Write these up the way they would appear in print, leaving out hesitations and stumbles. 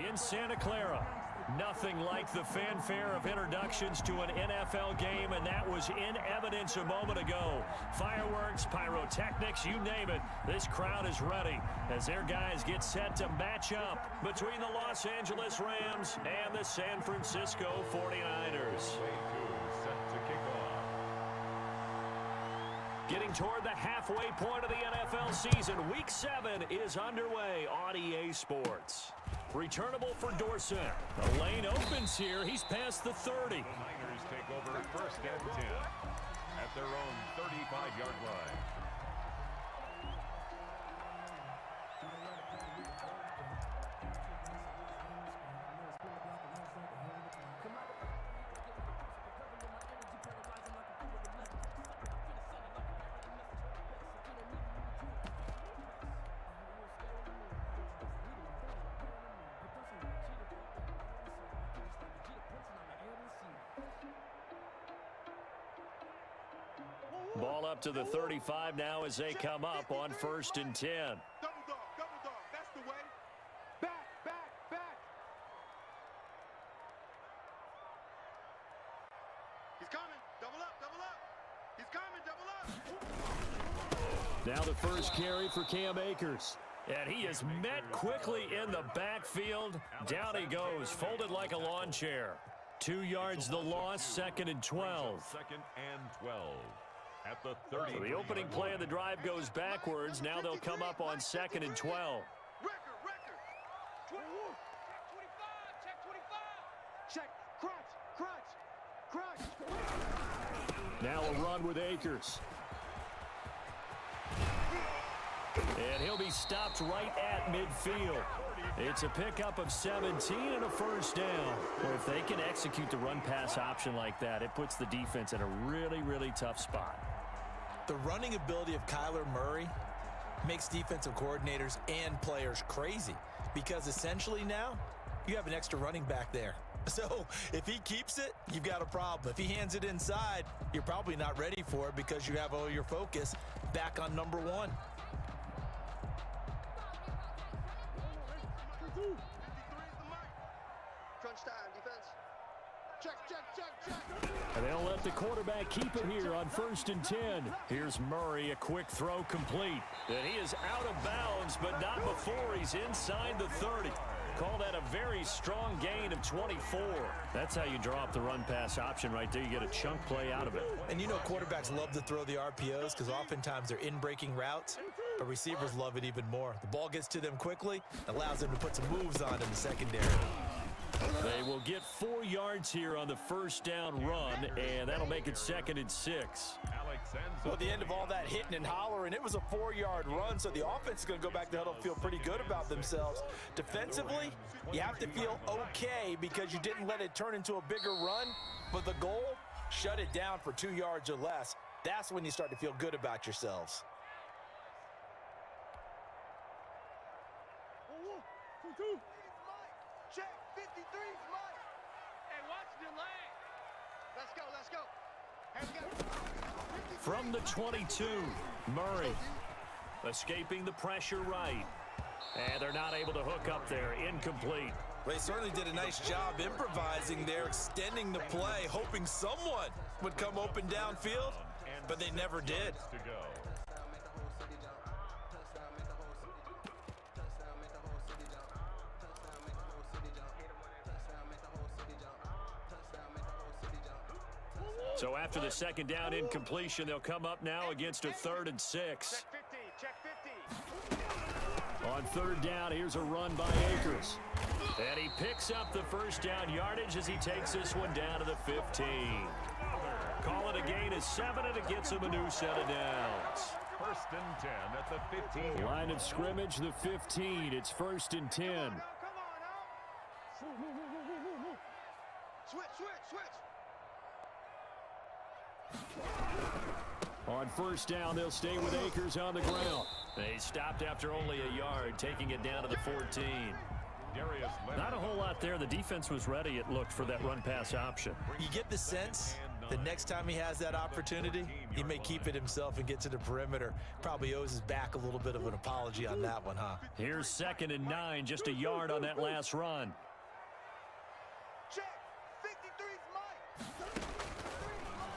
in Santa Clara. Nothing like the fanfare of introductions to an NFL game, and that was in evidence a moment ago. Fireworks, pyrotechnics, you name it. This crowd is ready as their guys get set to match up between the Los Angeles Rams and the San Francisco 49ers. Getting toward the halfway point of the NFL season, Week 7 is underway on EA Sports. Returnable for Dorsett. The lane opens here. He's past the 30. The Niners take over first and 10 at their own 35-yard line. Ball up to the 35 now as they come up on first and 10. Double dog, that's the way. Back. He's coming, double up. He's coming, double up. Now the first carry for Cam Akers. And he is met quickly in the backfield. Down he goes, folded like a lawn chair. 2 yards the loss, second and 12. Second and 12. At the 30. So the opening play of the drive goes backwards. Now they'll come up on second and 12. Record. Check 25. Check, crunch. Now a run with Akers. And he'll be stopped right at midfield. It's a pickup of 17 and a first down. Well, if they can execute the run-pass option like that, it puts the defense in a really, really tough spot. The running ability of Kyler Murray makes defensive coordinators and players crazy because essentially now you have an extra running back there. So if he keeps it, you've got a problem. If he hands it inside, you're probably not ready for it because you have all your focus back on number one. Crunch time, defense. Check. And they'll let the quarterback keep it here on first and 10. Here's Murray, a quick throw complete. And he is out of bounds, but not before he's inside the 30. Call that a very strong gain of 24. That's how you draw up the run-pass option right there. You get a chunk play out of it. And you know quarterbacks love to throw the RPOs because oftentimes they're in-breaking routes, but receivers love it even more. The ball gets to them quickly, allows them to put some moves on in the secondary. They will get 4 yards here on the first down run, and that'll make it second and 6. Well, at the end of all that hitting and hollering, it was a 4-yard run, so the offense is going to go back to huddle and feel pretty good about themselves. Defensively, you have to feel okay because you didn't let it turn into a bigger run, but the goal, shut it down for 2 yards or less. That's when you start to feel good about yourselves. Check 53's Mike. Hey, watch the leg. Let's go. From the 22, Murray escaping the pressure right. And they're not able to hook up there. Incomplete. Well, they certainly did a nice job improvising there, extending the play, hoping someone would come open downfield, but they never did. So after the second down incompletion, they'll come up now against a 3rd and 6. Check 50. On third down, here's a run by Akers. And he picks up the first down yardage as he takes this one down to the 15. Call it a gain of 7, and it gets him a new set of downs. First and 10 at the 15. Line of scrimmage, the 15. It's first and 10. Come on now. Switch. On first down, they'll stay with Akers on the ground. They stopped after only a yard, taking it down to the 14. Not a whole lot there. The defense was ready, it looked, for that run-pass option. You get the sense The next time he has that opportunity, he may keep it himself and get to the perimeter. Probably owes his back a little bit of an apology on that one, huh? Here's 2nd and 9, just a yard on that last run. Check. 53's Mike.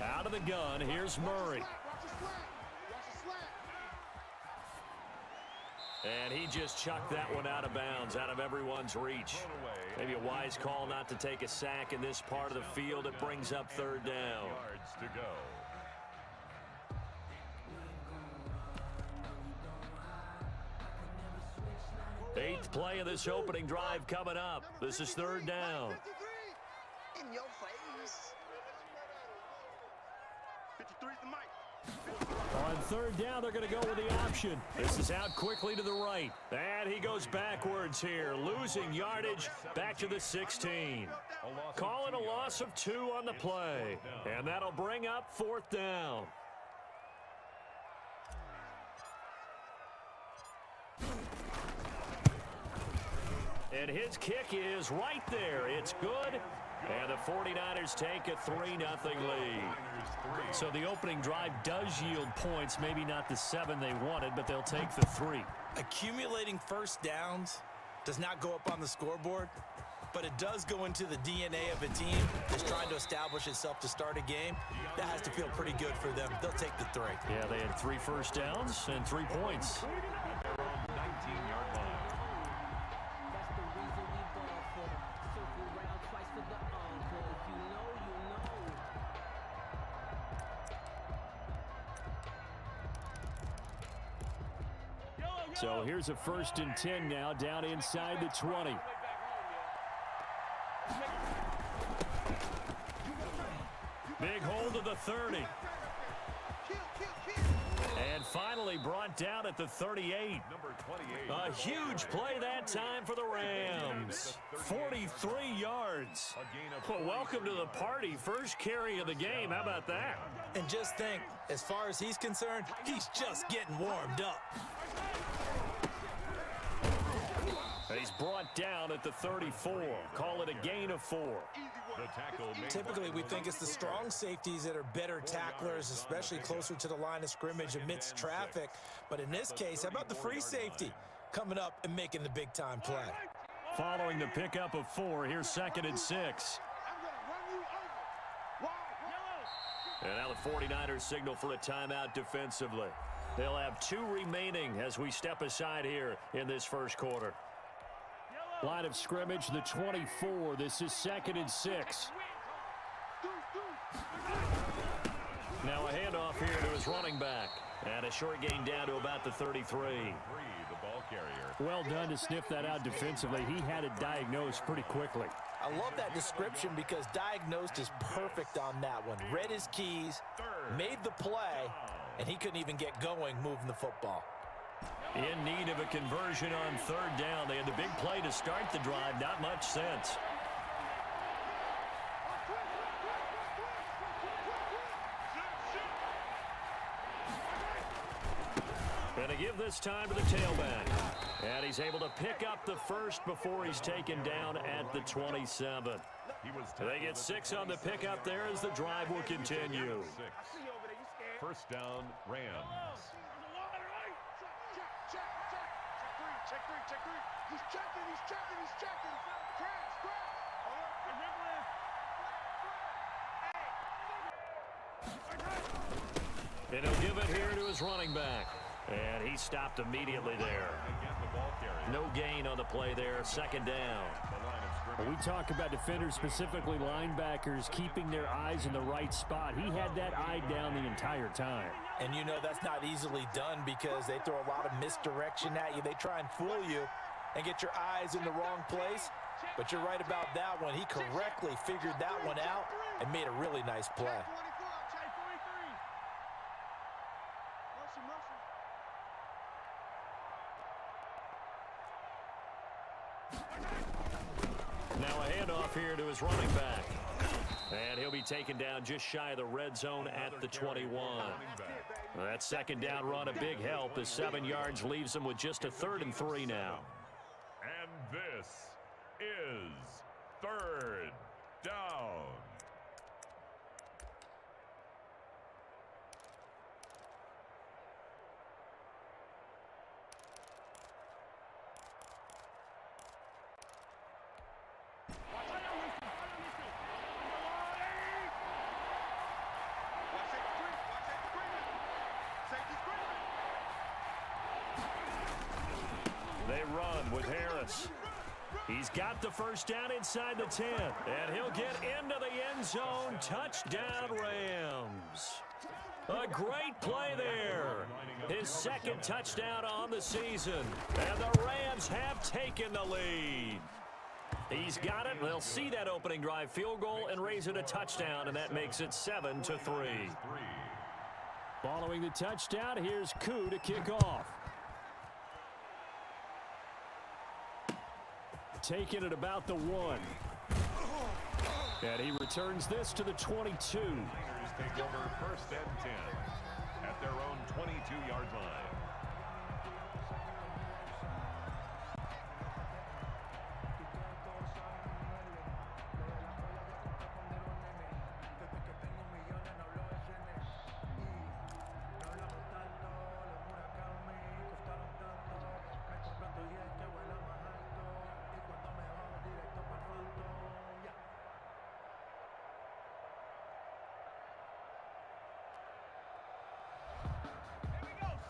Out of the gun, here's Murray. Watch the slant. Watch the slant. And he just chucked that one out of bounds, out of everyone's reach. Maybe a wise call not to take a sack in this part of the field. It brings up 3rd down. Yards to go. Eighth play of this opening drive coming up. This is 3rd down. 53. In your face. 53's the Mike. On 3rd down, they're going to go with the option. This is out quickly to the right. And he goes backwards here, losing yardage back to the 16. Calling a loss of 2 on the play. And that'll bring up 4th down. And his kick is right there. It's good. And the 49ers take a 3-0 lead. So the opening drive does yield points, maybe not the 7 they wanted, but they'll take the 3. Accumulating first downs does not go up on the scoreboard, but it does go into the DNA of a team that's trying to establish itself to start a game. That has to feel pretty good for them. They'll take the 3. Yeah, they had 3 first downs and 3 points. Their own 19-yard line. That's the reason we ball for. Circle round twice for the encore. If you know, you know. So here's a 1st and 10 now, down inside the 20. Big hold of the 30. And finally brought down at the 38. Number 28. A huge play that time for the Rams. 43 yards. Well, welcome to the party. First carry of the game. How about that? And just think, as far as he's concerned, he's just getting warmed up. He's brought down at the 34. Call it a gain of 4. The tackle made. Typically, we think it's the strong safeties that are better tacklers, especially closer to the line of scrimmage amidst traffic. But in this case, how about the free safety coming up and making the big-time play? Following the pickup of 4, here's 2nd and 6. And now the 49ers signal for a timeout defensively. They'll have 2 remaining as we step aside here in this first quarter. Line of scrimmage, the 24. This is 2nd and 6. Now a handoff here to his running back. And a short gain down to about the 33. The ball carrier. Well done to sniff that out defensively. He had it diagnosed pretty quickly. I love that description because diagnosed is perfect on that one. Read his keys, made the play, and he couldn't even get going moving the football. In need of a conversion on 3rd down. They had the big play to start the drive. Not much sense. Going to give this time to the tailback. And he's able to pick up the 1st before he's taken down at the 27. They get 6 on the pickup there as the drive will continue. 1st down, Rams. Check three. He's checking. Crash. And he'll give it here to his running back. And he stopped immediately there. No gain on the play there. 2nd down. We talk about defenders, specifically linebackers, keeping their eyes in the right spot. He had that eye down the entire time. And you know that's not easily done because they throw a lot of misdirection at you. They try and fool you and get your eyes in the wrong place. But you're right about that one. He correctly figured that one out and made a really nice play. Now a handoff here to his running back. And he'll be taken down just shy of the red zone at the 21. That 2nd down run, a big help. The 7 yards leaves him with just a 3rd and 3 now. And this is 3rd down. run with Harris. He's got the first down inside the 10, and he'll get into the end zone. Touchdown, Rams. A great play there. His second touchdown on the season, and the Rams have taken the lead. He's got it. They'll see that opening drive field goal and raise it a touchdown, and that makes it 7-3. Following the touchdown, here's Koo to kick off. Taking it about the 1. And he returns this to the 22. Take over first and 10 at their own 22-yard line.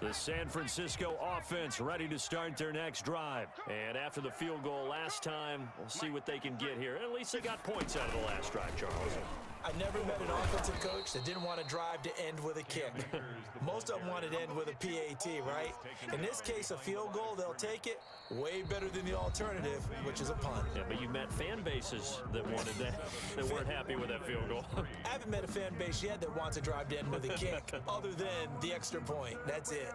The San Francisco offense ready to start their next drive. And after the field goal last time, we'll see what they can get here. At least they got points out of the last drive, Charles. I never met an offensive coach that didn't want to drive to end with a kick. Most of them wanted to end with a PAT, right? In this case, a field goal, they'll take it. Way better than the alternative, which is a punt. Yeah, but you've met fan bases that wanted that, that weren't happy with that field goal. I haven't met a fan base yet that wants to drive to end with a kick, other than the extra point. That's it.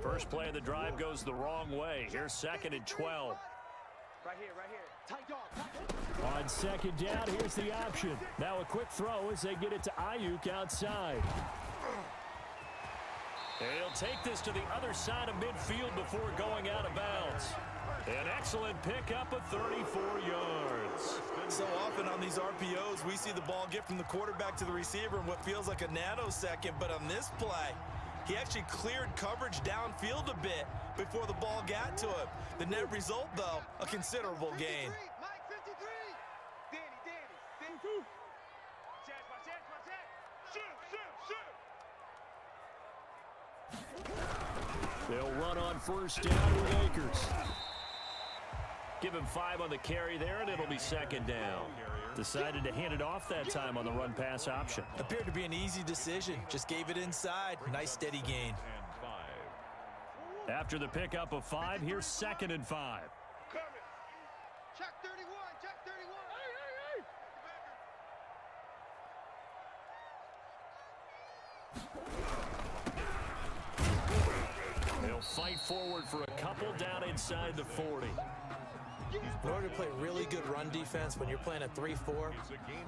First play of the drive goes the wrong way. Here's 2nd and 12. Right here, right here. Tight dog. On second down, here's the option. Now a quick throw as they get it to Ayuk outside. And he'll take this to the other side of midfield before going out of bounds. An excellent pickup of 34 yards. So often on these RPOs, we see the ball get from the quarterback to the receiver in what feels like a nanosecond. But on this play, he actually cleared coverage downfield a bit before the ball got to him. The net result, though, a considerable gain. Mike 53. Danny. Shoot. They'll run on first down with Akers. Give him 5 on the carry there, and it'll be 2nd down. Decided to hand it off that time on the run-pass option. Appeared to be an easy decision. Just gave it inside. Nice steady gain. After the pickup of 5, here's 2nd and 5. Check 31. Check 31. They'll fight forward for a couple down inside the 40. In order to play really good run defense when you're playing a 3-4,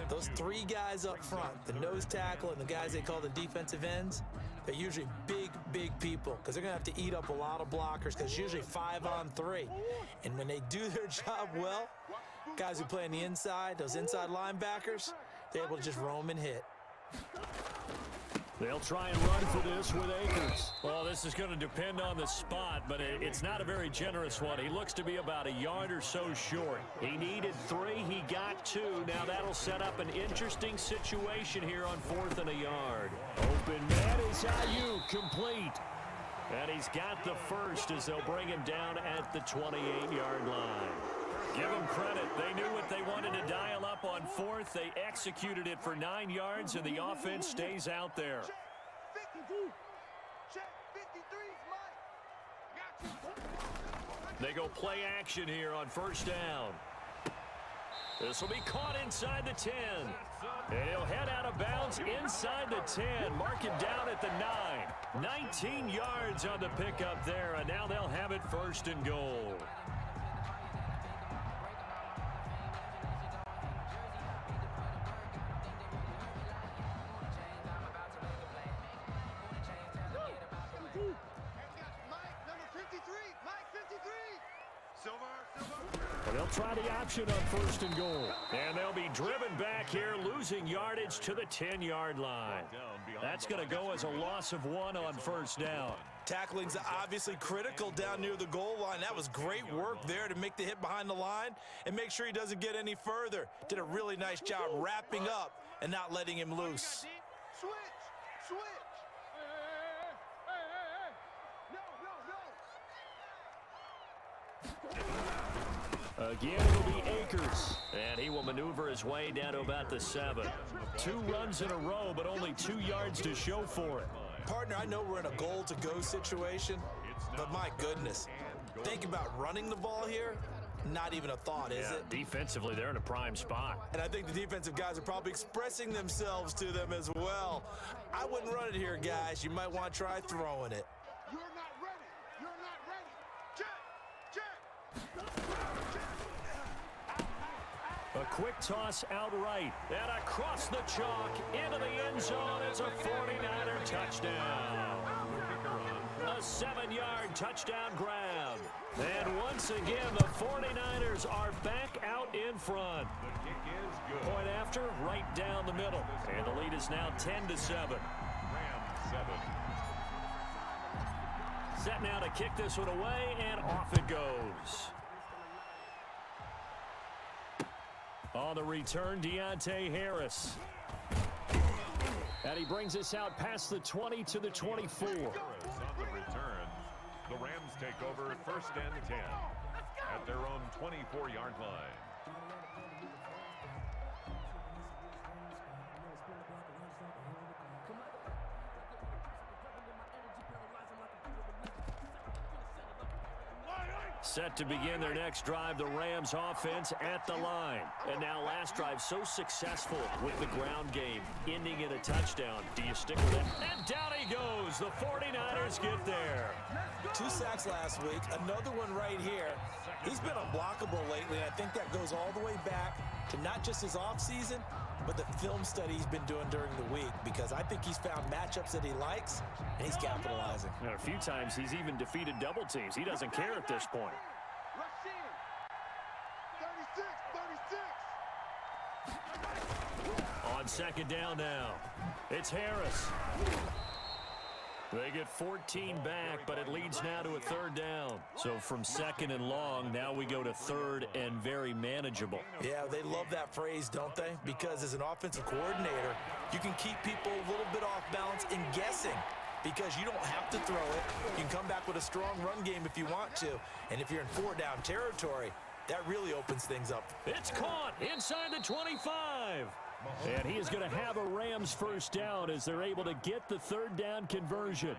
those 3 guys up front, the nose tackle and the guys they call the defensive ends, they're usually big people because they're going to have to eat up a lot of blockers because it's usually 5 on 3. And when they do their job well, guys who play on the inside, those inside linebackers, they're able to just roam and hit. They'll try and run for this with Akers. Well, this is going to depend on the spot, but it's not a very generous one. He looks to be about a yard or so short. He needed 3. He got 2. Now that'll set up an interesting situation here on 4th and a yard. Open man is Ayuk, complete. And he's got the first as they'll bring him down at the 28-yard line. Give them credit. They knew what they wanted to dial up on 4th. They executed it for 9 yards, and the offense stays out there. Check 53's Mike. Got you. They go play action here on first down. This will be caught inside the 10. And he'll head out of bounds inside the 10. Mark him down at the 9. 19 yards on the pickup there, and now they'll have it 1st and goal. They'll try the option on 1st and goal. And they'll be driven back here, losing yardage to the 10-yard line. That's going to go as a loss of 1 on 1st down. Tackling's obviously critical down near the goal line. That was great work there to make the hit behind the line and make sure he doesn't get any further. Did a really nice job wrapping up and not letting him loose. Switch! Switch! Hey! No! Again, it'll be Akers. And he will maneuver his way down to about the 7. 2 runs in a row, but only 2 yards to show for it. Partner, I know we're in a goal-to-go situation, but my goodness, think about running the ball here. Not even a thought, is it? Defensively, they're in a prime spot. And I think the defensive guys are probably expressing themselves to them as well. I wouldn't run it here, guys. You might want to try throwing it. You're not ready! You're not ready! Check! A quick toss outright and across the chalk into the end zone. It's a 49er touchdown. A 7-yard touchdown grab. And once again, the 49ers are back out in front. The kick is good. Point after, right down the middle. And the lead is now 10-7. Rams 7. Set now to kick this one away, and off it goes. On the return, Deontay Harris. And he brings us out past the 20 to the 24. On the return, the Rams take over at 1st and 10 at their own 24-yard line. Set to begin their next drive, the Rams offense at the line. And now last drive so successful with the ground game, ending in a touchdown. Do you stick with it? And down he goes. The 49ers get there. 2 sacks last week, another one right here. He's been unblockable lately, and I think that goes all the way back to not just his offseason, but the film study he's been doing during the week, because I think he's found matchups that he likes, and he's capitalizing. And a few times he's even defeated double teams. He doesn't care at this point. Rush in! 36! On second down now, it's Harris. They get 14 back, but it leads now to a 3rd down. So from 2nd and long, now we go to 3rd and very manageable. Yeah, they love that phrase, don't they? Because as an offensive coordinator, you can keep people a little bit off balance in guessing, because you don't have to throw it. You can come back with a strong run game if you want to. And if you're in 4-down territory, that really opens things up. It's caught inside the 25. And he is going to have a Rams 1st down as they're able to get the 3rd down conversion.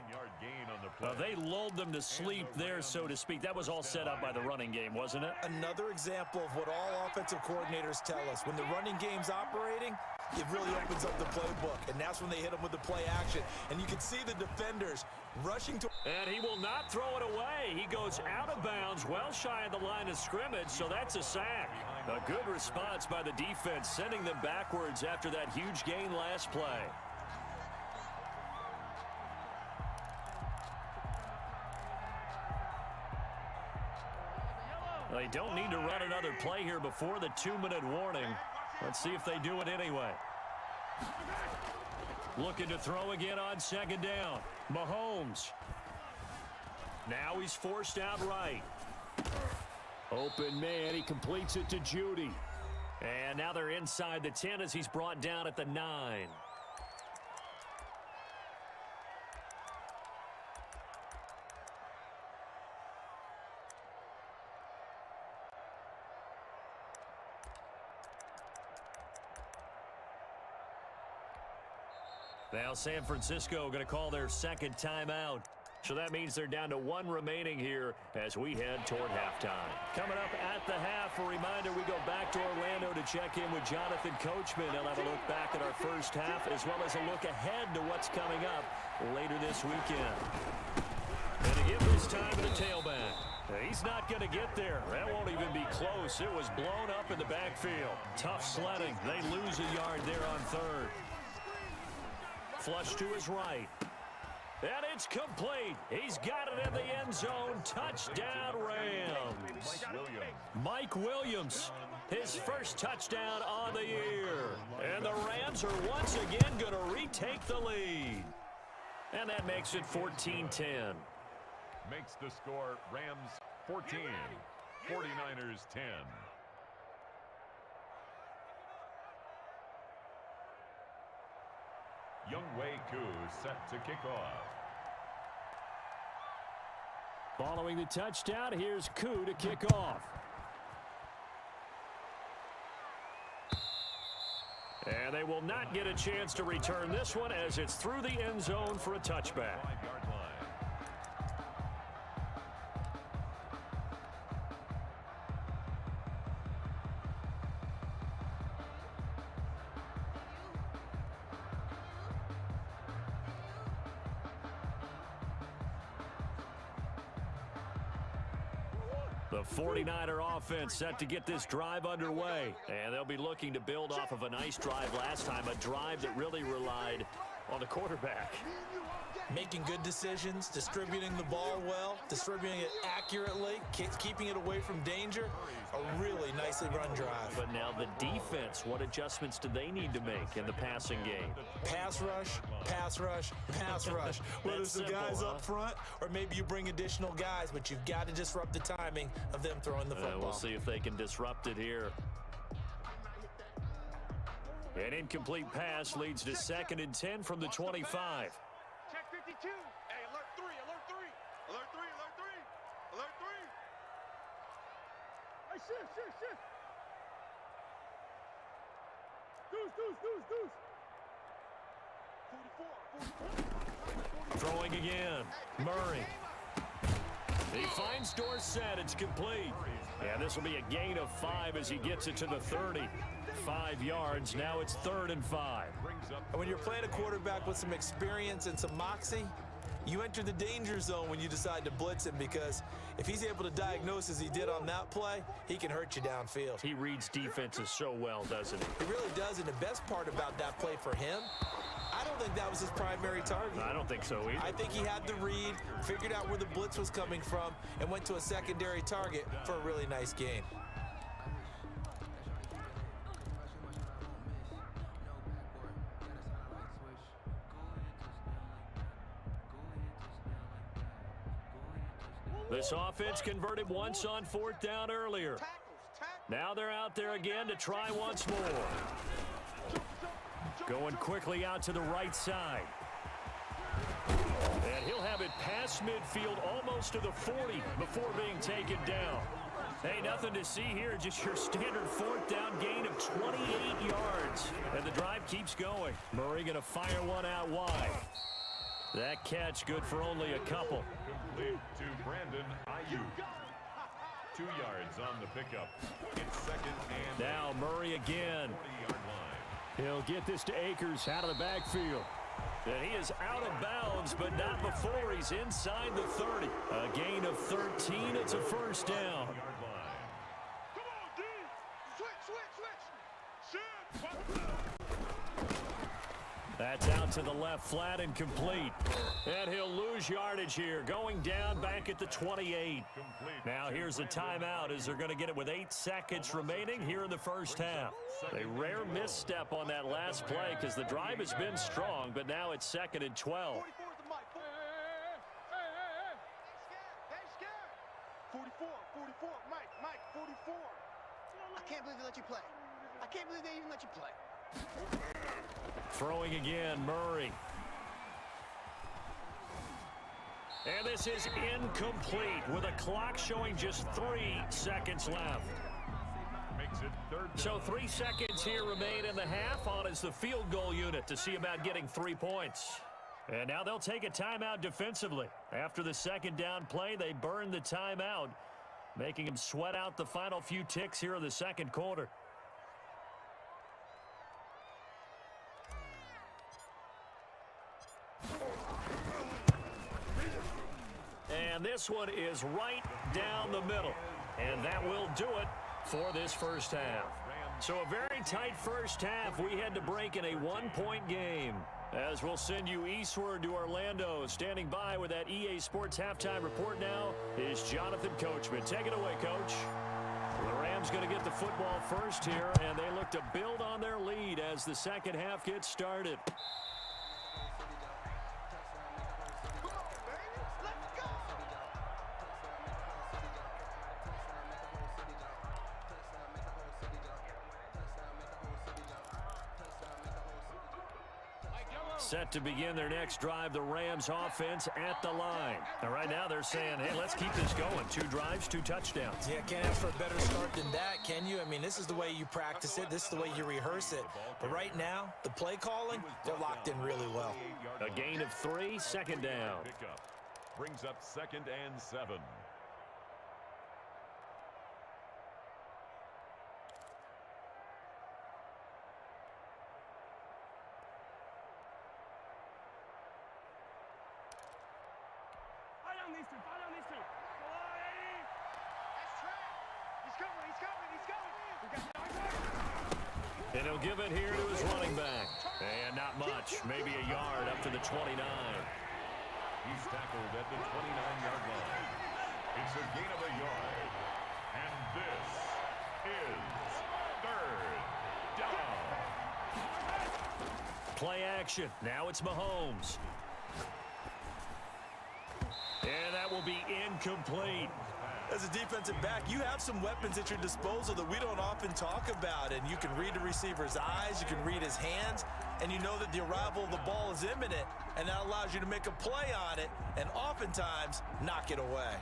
They lulled them to sleep there, so to speak. That was all set up by the running game, wasn't it? Another example of what all offensive coordinators tell us. When the running game's operating, it really opens up the playbook, and that's when they hit them with the play action. And you can see the defenders rushing to... And he will not throw it away. He goes out of bounds, well shy of the line of scrimmage, so that's a sack. A good response by the defense, sending them backwards after that huge gain last play. They don't need to run another play here before the 2-minute warning. Let's see if they do it anyway. Looking to throw again on 2nd down. Mahomes. Now he's forced out right. Open man, he completes it to Judy. And now they're inside the 10 as he's brought down at the 9. Now San Francisco going to call their 2nd timeout. So that means they're down to 1 remaining here as we head toward halftime. Coming up at the half, a reminder, we go back to Orlando to check in with Jonathan Coachman. He'll have a look back at our first half as well as a look ahead to what's coming up later this weekend. And to give this time to the tailback. He's not going to get there. That won't even be close. It was blown up in the backfield. Tough sledding. They lose a yard there on 3rd. Flush to his right. And it's complete. He's got it in the end zone. Touchdown, Rams. Mike Williams, his first touchdown on the year. And the Rams are once again going to retake the lead. And that makes it 14-10. Makes the score Rams 14, 49ers 10. Younghoe Koo set to kick off. Following the touchdown, here's Koo to kick off. And they will not get a chance to return this one as it's through the end zone for a touchback. 5-yard line. The 49er offense set to get this drive underway. And they'll be looking to build off of a nice drive last time, a drive that really relied on the quarterback. Making good decisions, distributing the ball well, distributing it accurately, keeping it away from danger. A really nicely run drive. But now the defense, what adjustments do they need to make in the passing game? Pass rush, pass rush, pass rush. Whether it's the guys up front or maybe you bring additional guys, but you've got to disrupt the timing of them throwing the football. We'll see if they can disrupt it here. An incomplete pass leads to 2nd and 10 from the 25. Check 52. Hey, alert 3, alert 3. Alert 3, alert 3. Alert 3. Hey, shift. Deuce. 44. Throwing again. Murray. He finds Dorsett. It's complete. Yeah, this will be a gain of 5 as he gets it to the 30. 5 yards. Now it's 3rd and 5. And when you're playing a quarterback with some experience and some moxie, you enter the danger zone when you decide to blitz him, because if he's able to diagnose as he did on that play, he can hurt you downfield. He reads defenses so well, doesn't he? He really does, and the best part about that play for him, I don't think that was his primary target. I don't think so either. I think he had the read, figured out where the blitz was coming from, and went to a secondary target for a really nice gain. This offense converted once on 4th down earlier. Now they're out there again to try once more. Going quickly out to the right side. And he'll have it past midfield almost to the 40 before being taken down. Hey, nothing to see here, just your standard 4th down gain of 28 yards. And the drive keeps going. Murray going to fire one out wide. That catch good for only a couple. Complete to Brandon Ayuk. 2 yards on the pickup. It's 2nd and Now Murray again. 40-yard line. He'll get this to Akers out of the backfield. And he is out of bounds, but not before he's inside the 30. A gain of 13. It's a 1st down. 40-yard line. Come on, D. Switch. That's out to the left, flat and complete. And he'll lose yardage here, going down back at the 28. Now here's a timeout as they're going to get it with 8 seconds remaining here in the 1st half. A rare misstep on that last play because the drive has been strong, but now it's 2nd and 12. 44, Mike, 44. I can't believe they let you play. I can't believe they even let you play. Throwing again, Murray. And this is incomplete with a clock showing just 3 seconds left. Makes it 3rd down. So 3 seconds here remain in the half. On is the field goal unit to see about getting 3 points. And now they'll take a timeout defensively. After the 2nd down play, they burn the timeout, making them sweat out the final few ticks here in the 2nd quarter. And this one is right down the middle. And that will do it for this 1st half. So a very tight 1st half. We had to break in a 1-point game. As we'll send you eastward to Orlando. Standing by with that EA Sports halftime report now is Jonathan Coachman. Take it away, Coach. The Rams going to get the football first here, and they look to build on their lead as the 2nd half gets started. set to begin their next drive, the Rams offense at the line. Now, right now they're saying, hey, let's keep this going. 2 drives, 2 touchdowns. Yeah, can't ask for a better start than that, can you? I mean, this is the way you practice it. This is the way you rehearse it. But right now, the play calling, they're locked in really well. A gain of 3, second down. Pickup brings up 2nd and 7. And he'll give it here to his running back. And not much, maybe a yard up to the 29. He's tackled at the 29-yard line. It's a gain of a yard. And this is 3rd down. Play action. Now it's Mahomes. And that will be incomplete. As a defensive back, you have some weapons at your disposal that we don't often talk about. And you can read the receiver's eyes, you can read his hands, and you know that the arrival of the ball is imminent, and that allows you to make a play on it and oftentimes knock it away.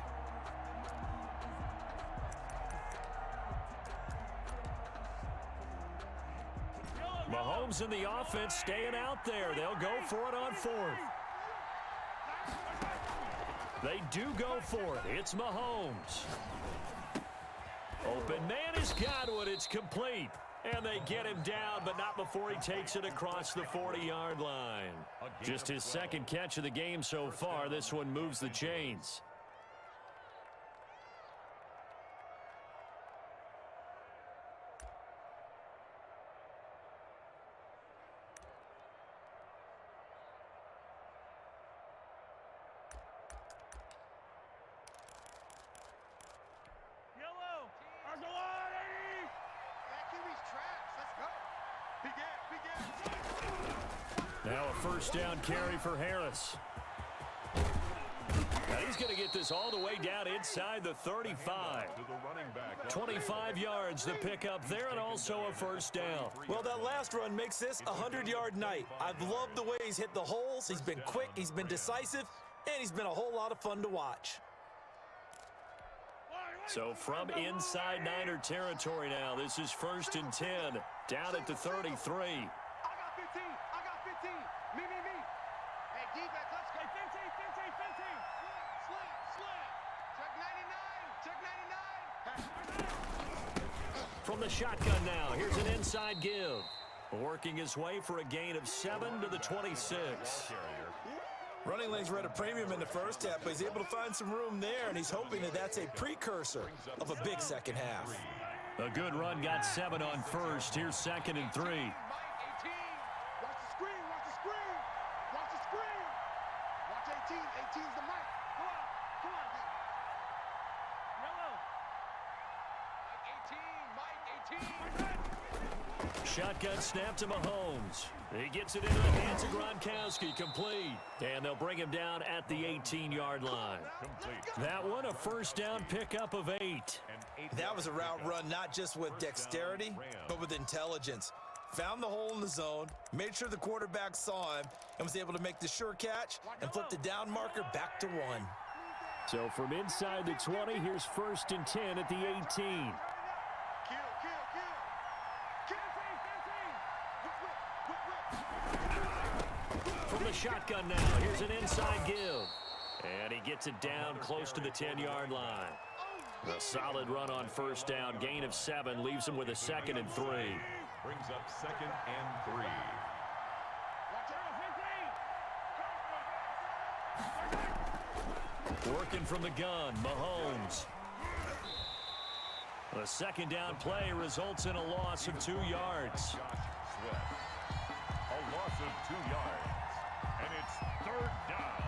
Mahomes and the offense staying out there. They'll go for it on 4th. They do go for it. It's Mahomes. Open man has got it. It's complete. And they get him down, but not before he takes it across the 40-yard line. Just his 2nd catch of the game so far. This one moves the chains. Now a 1st down carry for Harris. Now he's going to get this all the way down inside the 35. 25 yards the pickup there, and also a 1st down. Well, that last run makes this a 100-yard night. I've loved the way he's hit the holes. He's been quick, he's been decisive, and he's been a whole lot of fun to watch. So from inside Niner territory now, this is 1st and 10, down at the 33. From the shotgun now, here's an inside give. Working his way for a gain of 7 to the 26. Running lanes were at a premium in the first half, but he's able to find some room there, and he's hoping that that's a precursor of a big second half. A good run got 7 on 1st. Here's 2nd and 3. Watch the screen, watch the screen. Watch the screen. Watch 18. 18's the mic. Come on, dude. Yellow. Mike 18. Shotgun snap to Mahomes. He gets it into the hands of Gronkowski, complete. And they'll bring him down at the 18-yard line. That one, a 1st down pickup of 8. That was a route run not just with dexterity, but with intelligence. Found the hole in the zone, made sure the quarterback saw him, and was able to make the sure catch and flip the down marker back to 1. So from inside the 20, here's 1st and 10 at the 18. From the shotgun now, here's an inside give. And he gets it down close to the 10-yard line. A solid run on 1st down, gain of 7, leaves him with a 2nd and 3. Brings up 2nd and 3. Working from the gun, Mahomes. A 2nd down play results in a loss of 2 yards. Josh Swift. A loss of 2 yards. And it's 3rd down.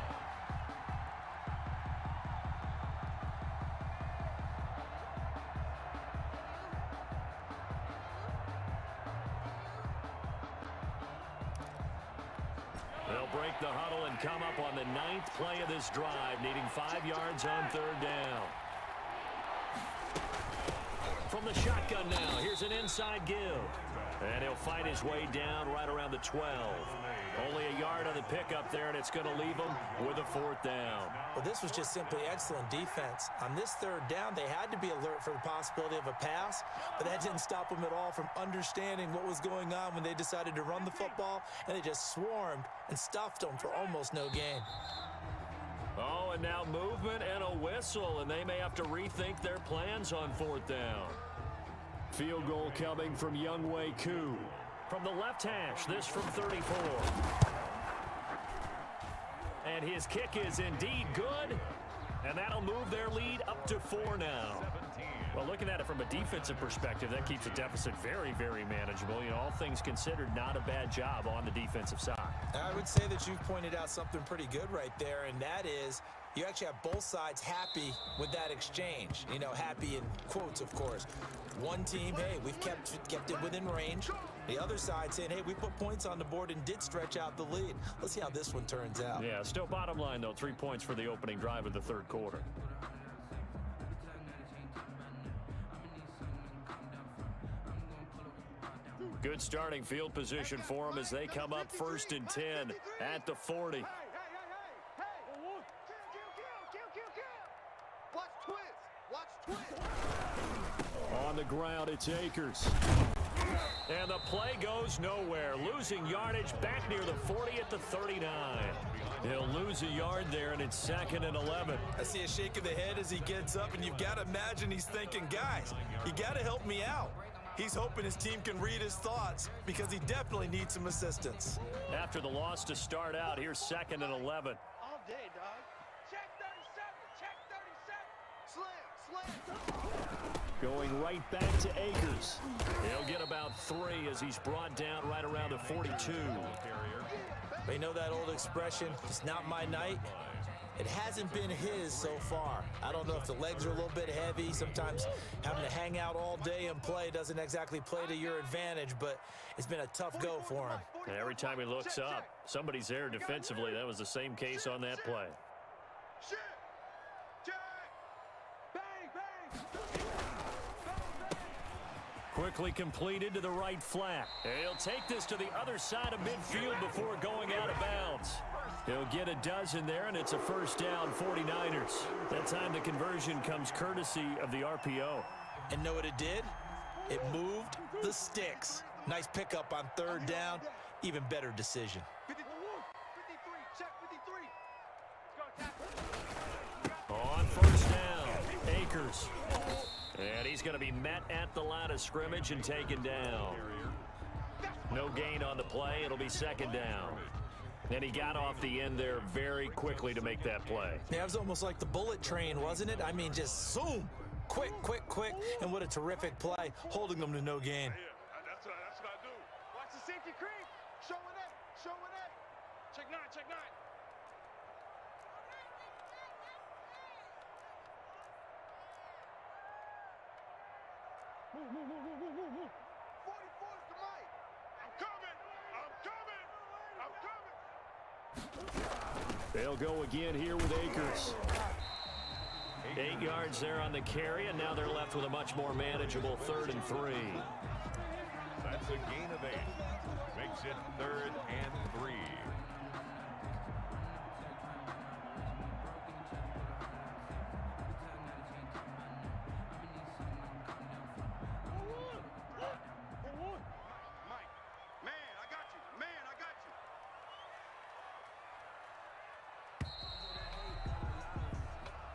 They'll break the huddle and come up on the 9th play of this drive, needing 5 yards on 3rd down. From the shotgun now, here's an inside give. And he'll fight his way down right around the 12. Only a yard on the pickup there, and it's going to leave him with a 4th down. Well, this was just simply excellent defense. On this 3rd down, they had to be alert for the possibility of a pass, but that didn't stop them at all from understanding what was going on when they decided to run the football, and they just swarmed and stuffed them for almost no gain. Oh, and now movement and a whistle, and they may have to rethink their plans on 4th down. Field goal coming from Younghoe Koo. From the left hash, this from 34. And his kick is indeed good, and that'll move their lead up to 4 now. Well, looking at it from a defensive perspective, that keeps the deficit very, very manageable. You know, all things considered, not a bad job on the defensive side. I would say that you've pointed out something pretty good right there, and that is you actually have both sides happy with that exchange. You know, happy in quotes, of course. One team, hey, we've kept it within range. The other side saying, hey, we put points on the board and did stretch out the lead. Let's see how this one turns out. Yeah, still bottom line, though, 3 points for the opening drive of the 3rd quarter. Good starting field position for them as they come up 1st and 10 at the 40. On the ground, it's Akers. And the play goes nowhere. Losing yardage back near the 40 at the 39. He'll lose a yard there, and it's 2nd and 11. I see a shake of the head as he gets up, and you've got to imagine he's thinking, guys, you got to help me out. He's hoping his team can read his thoughts because he definitely needs some assistance. After the loss to start out, here's 2nd and 11. All day, dog. Check 37. Check 37. Slam. Going right back to Akers. He'll get about 3 as he's brought down right around the 42. They know that old expression, it's not my night. It hasn't been his so far. I don't know if the legs are a little bit heavy. Sometimes having to hang out all day and play doesn't exactly play to your advantage, but it's been a tough go for him. Every time he looks up, somebody's there defensively. That was the same case on that play. Quickly completed to the right flat. He'll take this to the other side of midfield before going out of bounds. He'll get a dozen there, and it's a 1st down, 49ers. That time the conversion comes courtesy of the RPO. And know what it did? It moved the sticks. Nice pickup on 3rd down. Even better decision. 53. Check 53. On 1st down, Akers. And he's going to be met at the line of scrimmage and taken down. No gain on the play. It'll be 2nd down. And he got off the end there very quickly to make that play. Yeah, it was almost like the bullet train, wasn't it? I mean, just zoom. Quick, quick, quick. And what a terrific play, holding them to no gain. That's what I do. Watch the safety creep. Show it up. Show it up. Check 9. Check 9. Move. 44's the mic. I'm coming. They'll go again here with Akers. 8 yards there on the carry, and now they're left with a much more manageable 3rd and 3. That's a gain of 8. Makes it 3rd and 3.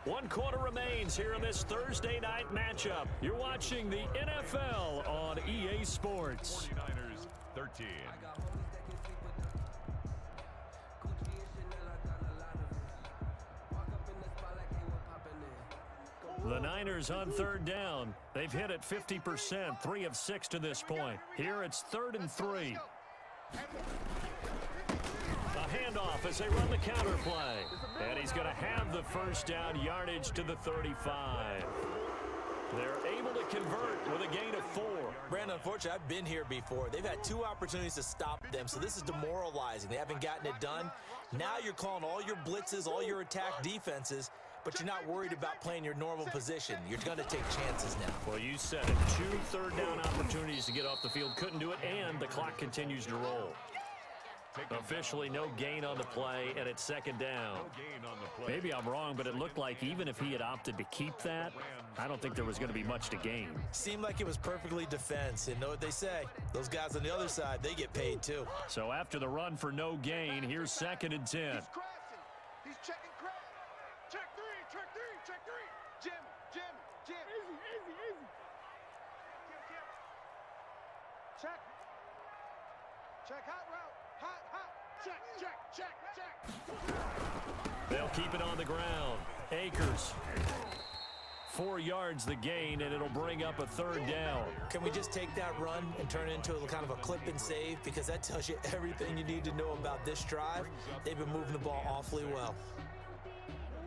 One quarter remains here in this Thursday night matchup. You're watching the NFL on EA Sports. 49ers 13. The Niners on 3rd down. They've hit it 50%, 3 of 6 to this point. Here it's 3rd and 3. A handoff as they run the counter play. And he's going to have the 1st down, yardage to the 35. They're able to convert with a gain of 4. Brandon, unfortunately, I've been here before. They've had 2 opportunities to stop them, so this is demoralizing. They haven't gotten it done. Now you're calling all your blitzes, all your attack defenses, but you're not worried about playing your normal position. You're going to take chances now. Well, you said it. 2 third-down opportunities to get off the field. Couldn't do it, and the clock continues to roll. Officially no gain on the play, and it's second down. Maybe I'm wrong, but it looked like even if he had opted to keep that, I don't think there was going to be much to gain. Seemed like it was perfectly defense, and know what they say. Those guys on the other side, they get paid too. So after the run for no gain, here's 2nd and 10. He's crashing. He's checking crash. Check three, check three, check three. Jim, Jim, Jim. Easy. Kim. Check. Check hot route. Hot. Check. They'll keep it on the ground. Akers. 4 yards the gain, and it'll bring up a 3rd down. Can we just take that run and turn it into a kind of a clip and save? Because that tells you everything you need to know about this drive. They've been moving the ball awfully well.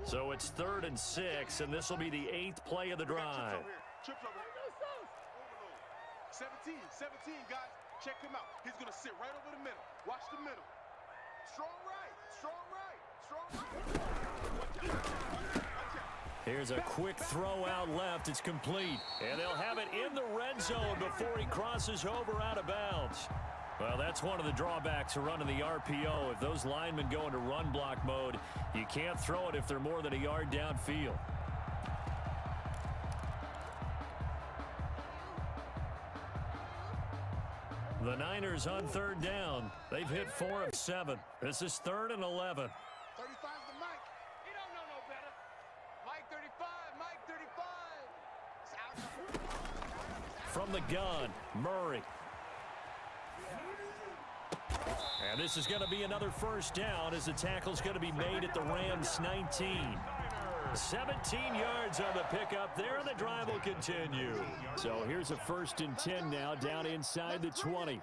So it's 3rd and 6, and this will be the 8th play of the drive. Trips over here. Overload. 17, guys. Check him out. He's going to sit right over the middle. Watch the middle. Strong right. Here's a quick throw out left. It's complete. And they'll have it in the red zone before he crosses over out of bounds. Well, that's one of the drawbacks of running the RPO. If those linemen go into run block mode, you can't throw it if they're more than a yard downfield. The Niners on 3rd down. They've hit 4 of 7. This is 3rd and 11. 35's the Mike. He don't know no better. Mike 35. From the gun, Murray. And this is going to be another 1st down as the tackle's going to be made at the Rams 19. 17 yards on the pickup there, and the drive will continue. So here's a 1st and 10 now, down inside the 20.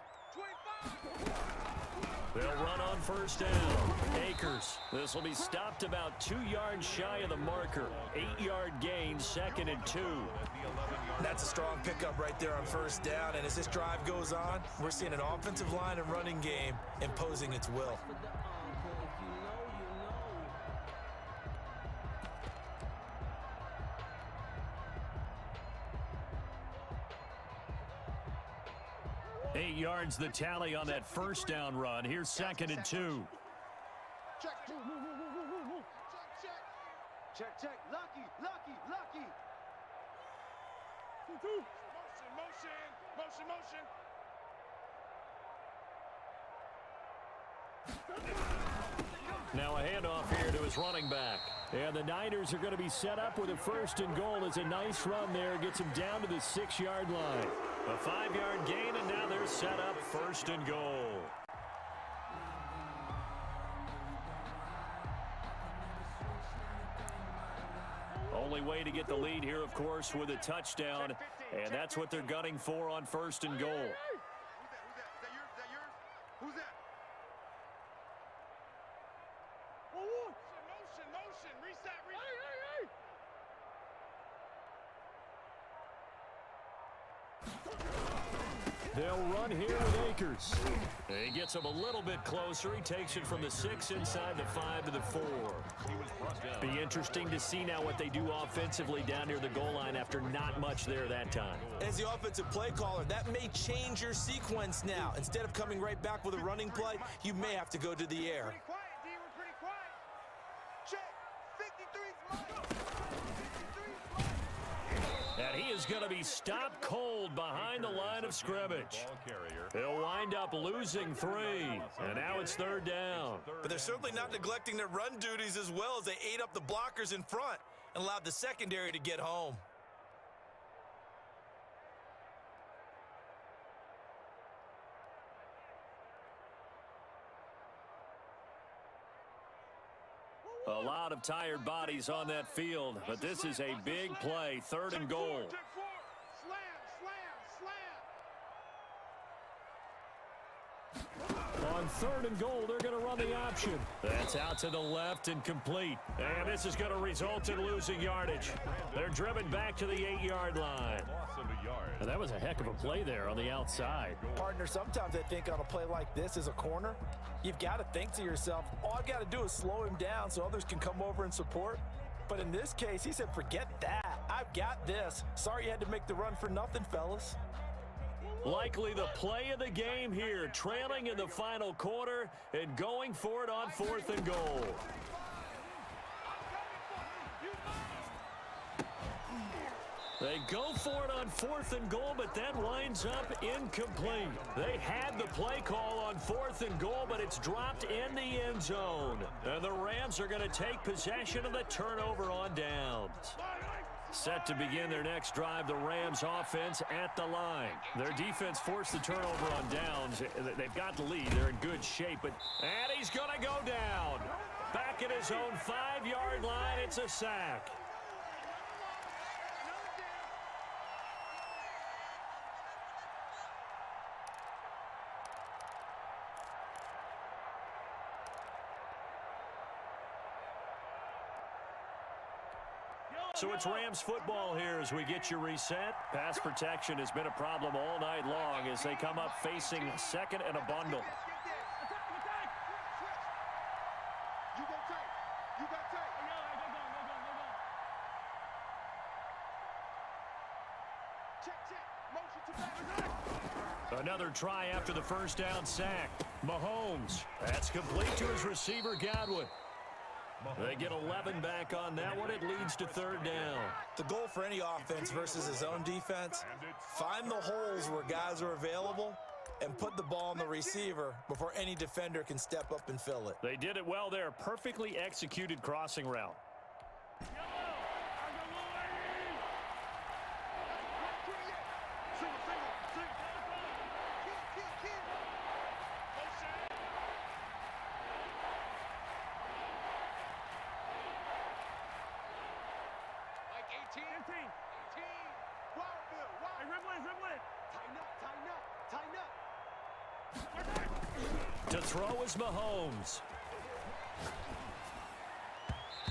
They'll run on 1st down. Akers. This will be stopped about 2 yards shy of the marker. 8-yard gain, 2nd and 2. That's a strong pickup right there on 1st down, and as this drive goes on, we're seeing an offensive line and running game imposing its will. Eight yards the tally on that 1st down run. Here's 2nd and 2. Check. Lucky. Motion. Now a handoff here to his running back. And the Niners are going to be set up with a 1st and goal. It's a nice run there. Gets him down to the 6-yard line. A 5-yard gain, and now they're set up 1st and goal. Only way to get the lead here, of course, with a touchdown, and that's what they're gunning for on 1st and goal. Who's that? Is that yours? Who's that? Motion. Reset. Hey. They'll run here with Akers. He gets him a little bit closer. He takes it from the 6 inside the 5 to the 4. Be interesting to see now what they do offensively down near the goal line after not much there that time. As the offensive play caller, that may change your sequence now. Instead of coming right back with a running play, you may have to go to the air. Pretty quiet, D. We're pretty quiet. Check. 53's Mike. And he is going to be stopped cold behind the line of scrimmage. He'll wind up losing 3. And now it's 3rd down. But they're certainly not neglecting their run duties as well as they ate up the blockers in front and allowed the secondary to get home. A lot of tired bodies on that field, but this is a big play, 3rd and goal. On 3rd and goal, they're going to run the option. That's out to the left and complete. And this is going to result in losing yardage. They're driven back to the 8-yard line. And that was a heck of a play there on the outside. Partner, sometimes I think on a play like this as a corner, you've got to think to yourself, all I've got to do is slow him down so others can come over and support. But in this case, he said, forget that. I've got this. Sorry you had to make the run for nothing, fellas. Likely the play of the game here, trailing in the final quarter and going for it on 4th and goal. They go for it on 4th and goal, but that winds up incomplete. They had the play call on 4th and goal, but it's dropped in the end zone. And the Rams are going to take possession of the turnover on downs. Set to begin their next drive, the Rams offense at the line. Their defense forced the turnover on downs. They've got the lead. They're in good shape. And he's going to go down. Back at his own 5-yard line, it's a sack. So it's Rams football here as we get you reset. Pass protection has been a problem all night long as they come up facing 2nd and a bundle. Another try after the first down sack. Mahomes. That's complete to his receiver, Godwin. They get 11 back on that one. It leads to 3rd down. The goal for any offense versus his own defense, find the holes where guys are available and put the ball on the receiver before any defender can step up and fill it. They did it well there. Perfectly executed crossing route. To throw is Mahomes.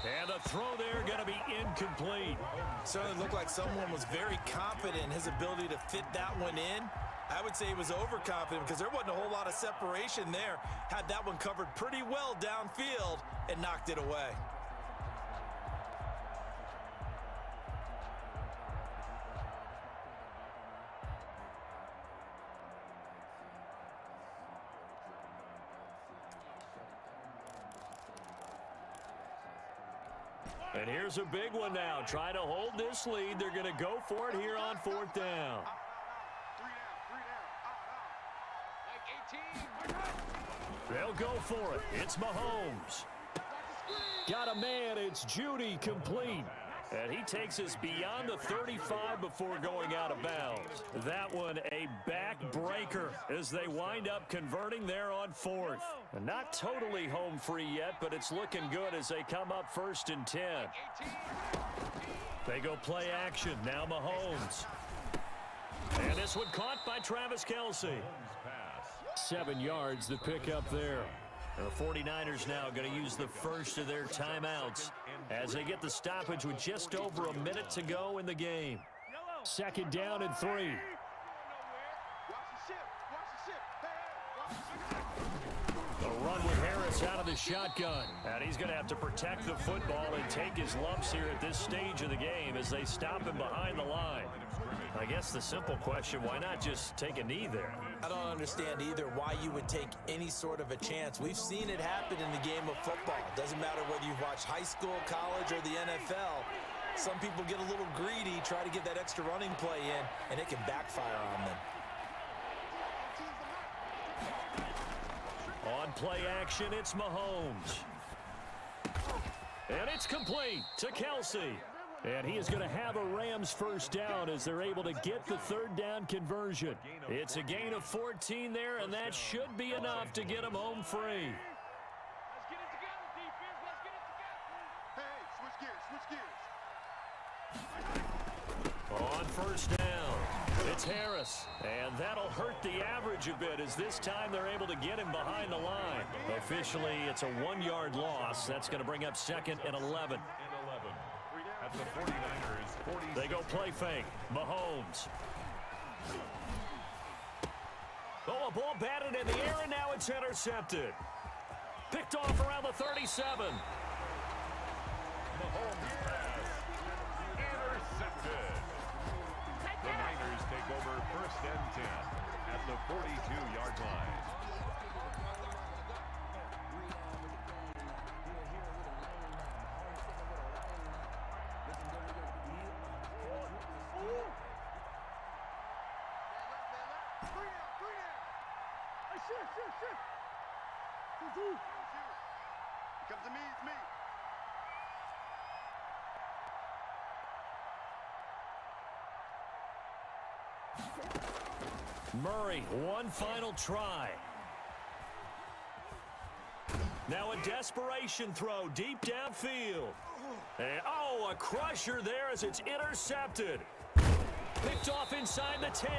And the throw there going to be incomplete. Certainly looked like someone was very confident in his ability to fit that one in. I would say he was overconfident because there wasn't a whole lot of separation there. Had that one covered pretty well downfield and knocked it away. And here's a big one now. Trying to hold this lead. They're going to go for it here on 4th down. They'll go for it. It's Mahomes. Got a man. It's Judy, complete. And he takes us beyond the 35 before going out of bounds. That one a backbreaker as they wind up converting there on 4th. Not totally home free yet, but it's looking good as they come up 1st and 10. They go play action. Now Mahomes. And this one caught by Travis Kelce. 7 yards the pick up there. The 49ers now going to use the first of their timeouts as they get the stoppage with just over a minute to go in the game. 2nd down and 3. The run with Harris out of the shotgun. And he's going to have to protect the football and take his lumps here at this stage of the game as they stop him behind the line. I guess the simple question, why not just take a knee there? I don't understand either why you would take any sort of a chance. We've seen it happen in the game of football. Doesn't matter whether you watch high school, college, or the NFL. Some people get a little greedy, try to get that extra running play in, and it can backfire on them. On play action, it's Mahomes. And it's complete to Kelce. And he is going to have a Rams first down as they're able to get the 3rd down conversion. It's a gain of 14 there, and that should be enough to get him home free. Let's get it together, defense. Let's get it together. Hey, switch gears, switch gears. On 1st down, it's Harris. And that'll hurt the average a bit as this time they're able to get him behind the line. Officially, it's a 1-yard loss. That's going to bring up 2nd and 11. At the 49ers, 46. They go play fake. Mahomes. Oh, a ball batted in the air, and now it's intercepted. Picked off around the 37. Mahomes the 42-yard line. Come to me, it's me. Murray, one final try. Now a desperation throw deep downfield. And, oh, a crusher there as it's intercepted. Picked off inside the 10.